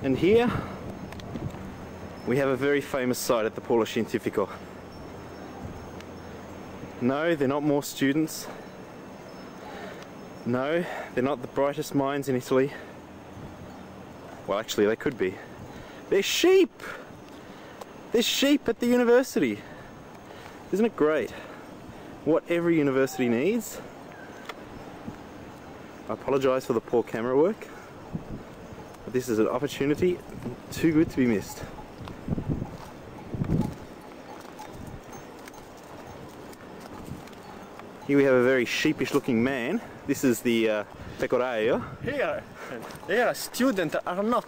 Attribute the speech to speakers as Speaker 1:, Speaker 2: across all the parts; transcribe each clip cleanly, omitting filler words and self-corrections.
Speaker 1: And here we have a very famous site at the Polo Scientifico. No, they're not more students. No, they're not the brightest minds in Italy. Well, actually they could be. They're sheep! There's sheep at the university. Isn't it great? What every university needs. I apologise for the poor camera work, but this is an opportunity too good to be missed. Here we have a very sheepish looking man. This is the pecoraio.
Speaker 2: Here students are not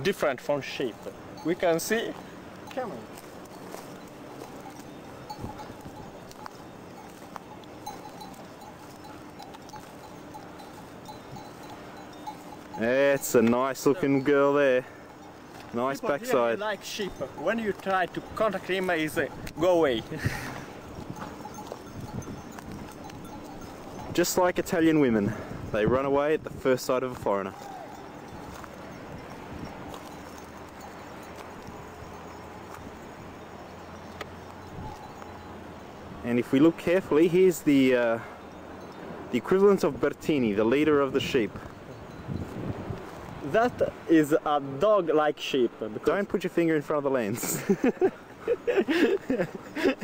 Speaker 2: different from sheep. We can see camel.
Speaker 1: It's a nice looking girl there. Nice
Speaker 2: People
Speaker 1: backside.
Speaker 2: here like sheep. When you try to contact him, he say, go away.
Speaker 1: Just like Italian women, they run away at the first sight of a foreigner. And if we look carefully, here's the equivalent of Bertini, the leader of the sheep.
Speaker 2: That is a dog like sheep.
Speaker 1: Don't put your finger in front of the lens.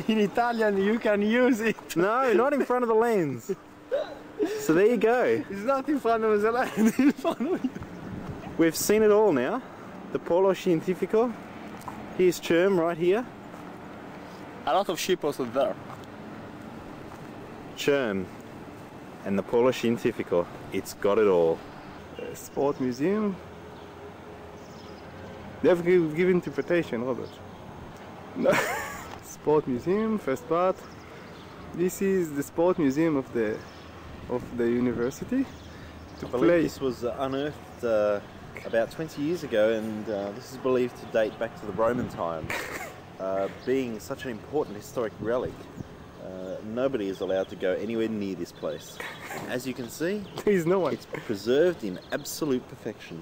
Speaker 2: In Italian you can use it.
Speaker 1: No, not in front of the lens. So there you go.
Speaker 2: It's not in front of the lens, it's in front of you.
Speaker 1: We've seen it all now. The Polo Scientifico. Here's CERM right here.
Speaker 2: A lot of sheep also there.
Speaker 1: CERM and the Polo Scientifico. It's got it all.
Speaker 3: Sport museum. They have give interpretation, Robert. No. Sport museum, first part. This is the sport museum of the university.
Speaker 1: I believe this was unearthed about 20 years ago, and this is believed to date back to the Roman times. Being such an important historic relic, nobody is allowed to go anywhere near this place. As you can see,
Speaker 3: There's no one.
Speaker 1: it's preserved in absolute perfection.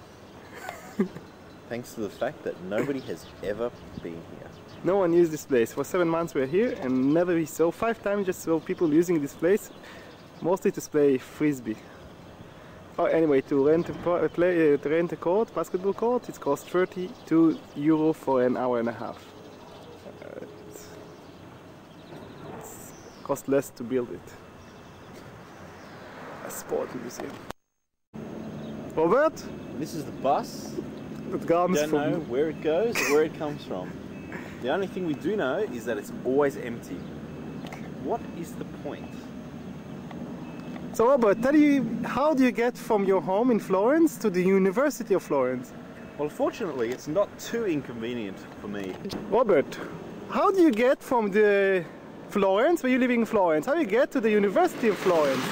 Speaker 1: Thanks to the fact that nobody has ever been here.
Speaker 3: No one used this place. For 7 months we're here and never we saw 5 times just saw people using this place, mostly to play frisbee. Oh, anyway, to rent a court, basketball court, it costs 32 euro for an hour and a half. It's cost less to build it. A sport museum. Robert?
Speaker 1: This is the bus.
Speaker 3: That comes
Speaker 1: Don't
Speaker 3: from
Speaker 1: know where it goes or where it comes from. The only thing we do know is that it's always empty. What is the point?
Speaker 3: So Robert, how do you get from your home in Florence to the University of Florence?
Speaker 1: Well, fortunately, it's not too inconvenient for me.
Speaker 3: Robert, how do you get from the Florence, where you live in Florence, how do you get to the University of Florence?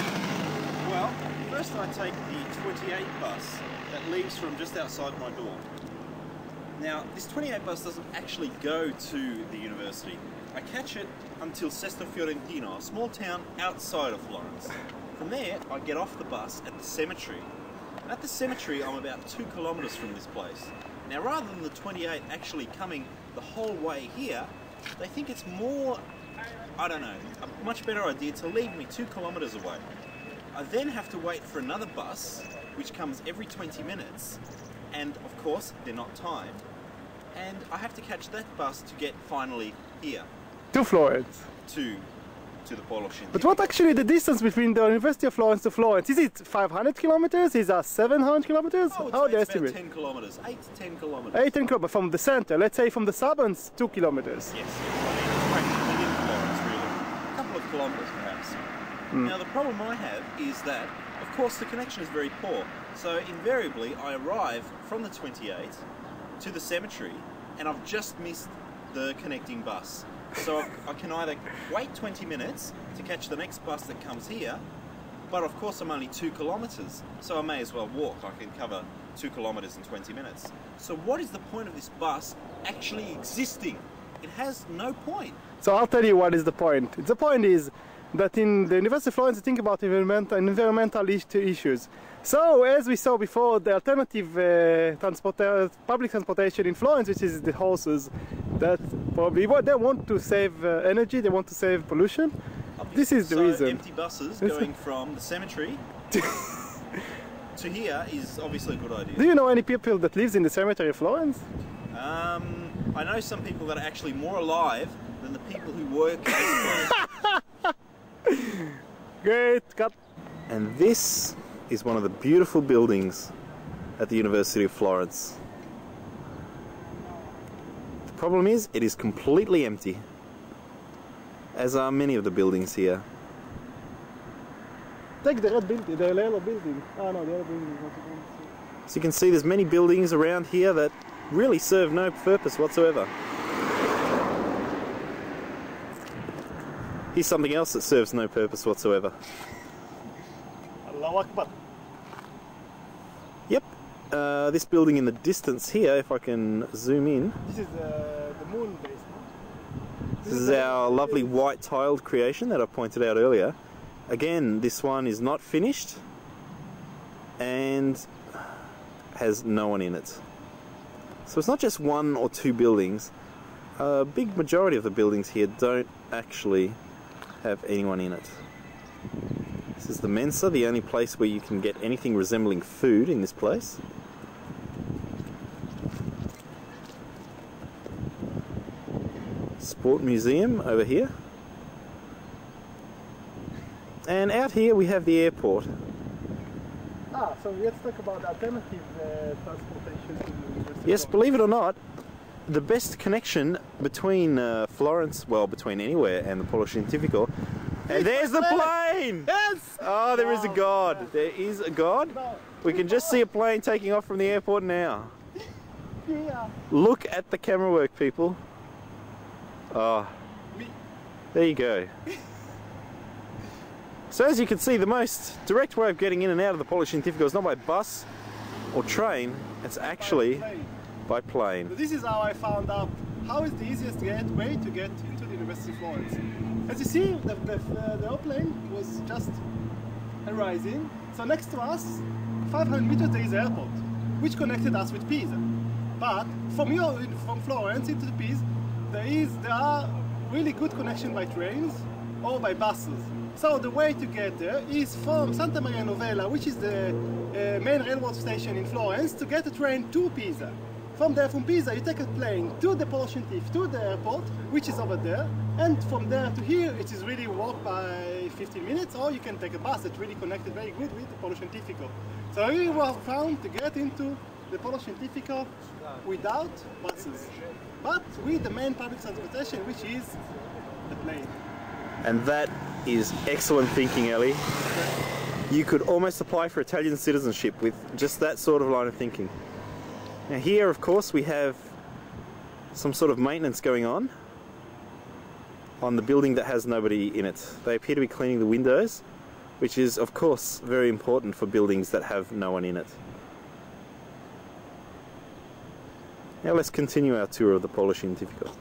Speaker 1: Well, first I take the 28 bus that leaves from just outside my door. Now, this 28 bus doesn't actually go to the university. I catch it until Sesto Fiorentino, a small town outside of Florence. From there, I get off the bus at the cemetery. And at the cemetery, I'm about 2 kilometers from this place. Now, rather than the 28 actually coming the whole way here, they think it's more, I don't know, a much better idea to leave me 2 kilometers away. I then have to wait for another bus, which comes every 20 minutes, and of course, they're not timed, and I have to catch that bus to get finally here.
Speaker 3: To Florence.
Speaker 1: To the Polo Scientifico.
Speaker 3: But what actually the distance between the University of Florence to Florence? Is it 500 kilometers? Is it 700 kilometers?
Speaker 1: Oh,
Speaker 3: how do you
Speaker 1: it's about
Speaker 3: estimate?
Speaker 1: 10 kilometers, 8 to 10 kilometers.
Speaker 3: 8 10 kilometers from the center. Let's say from the suburbs, 2 kilometers.
Speaker 1: Yes, it's practically in Florence, really. A couple of kilometers, perhaps. Now, the problem I have is that, of course, the connection is very poor. So, invariably, I arrive from the 28 to the cemetery, and I've just missed the connecting bus. So I can either wait 20 minutes to catch the next bus that comes here, but of course I'm only 2 kilometers, so I may as well walk. I can cover 2 kilometers in 20 minutes. So what is the point of this bus actually existing? It has no point.
Speaker 3: So I'll tell you what is the point. The point is, that in the University of Florence they think about environmental issues. So, as we saw before, the alternative public transportation in Florence, which is the horses, that probably they want to save energy, they want to save pollution. This is the reason.
Speaker 1: So empty buses going from the cemetery to here is obviously a good idea.
Speaker 3: Do you know any people that lives in the cemetery of Florence?
Speaker 1: I know some people that are actually more alive than the people who work in this place.
Speaker 3: Great, cut.
Speaker 1: And this is one of the beautiful buildings at the University of Florence. The problem is, it is completely empty, as are many of the buildings here.
Speaker 3: Take the red building, the yellow building. Oh no, the other building is not the one.
Speaker 1: So you can see there's many buildings around here that really serve no purpose whatsoever. Here's something else that serves no purpose whatsoever.
Speaker 3: Allahu Akbar.
Speaker 1: Yep, this building in the distance here, if I can zoom in.
Speaker 3: This is the moon base.
Speaker 1: This is our lovely white tiled creation that I pointed out earlier. Again, this one is not finished and has no one in it. So it's not just one or two buildings. A big majority of the buildings here don't actually have anyone in it. This is the Mensa, the only place where you can get anything resembling food in this place. Sport Museum over here. And out here we have the airport.
Speaker 3: So let's talk about alternative transportation to the University.
Speaker 1: Yes, believe it or not, the best connection between Florence, well, between anywhere and the Polo Scientifico. And there's the plane!
Speaker 3: Yes!
Speaker 1: Oh, there is a god. There is a god. We can just see a plane taking off from the airport now.
Speaker 3: Yeah.
Speaker 1: Look at the camera work, people. Oh, there you go. So as you can see, the most direct way of getting in and out of the Polo Scientifico is not by bus or train, it's actually by plane.
Speaker 3: So this is how I found out how is the easiest way to get into the University of Florence. As you see, the airplane was just arising. So next to us, 500 meters, there is the airport, which connected us with Pisa. But from Florence into Pisa, there are really good connections by trains or by buses. So the way to get there is from Santa Maria Novella, which is the main railroad station in Florence, to get a train to Pisa. From Pisa, you take a plane to the Polo Scientifico, to the airport, which is over there, and from there to here, it is really walk by 15 minutes, or you can take a bus that's really connected very good with the Polo Scientifico. So we were found to get into the Polo Scientifico without buses, but with the main public transportation, which is the plane.
Speaker 1: And that is excellent thinking, Ellie. You could almost apply for Italian citizenship with just that sort of line of thinking. Now here, of course, we have some sort of maintenance going on the building that has nobody in it. They appear to be cleaning the windows, which is, of course, very important for buildings that have no one in it. Now let's continue our tour of the Polo Scientifico.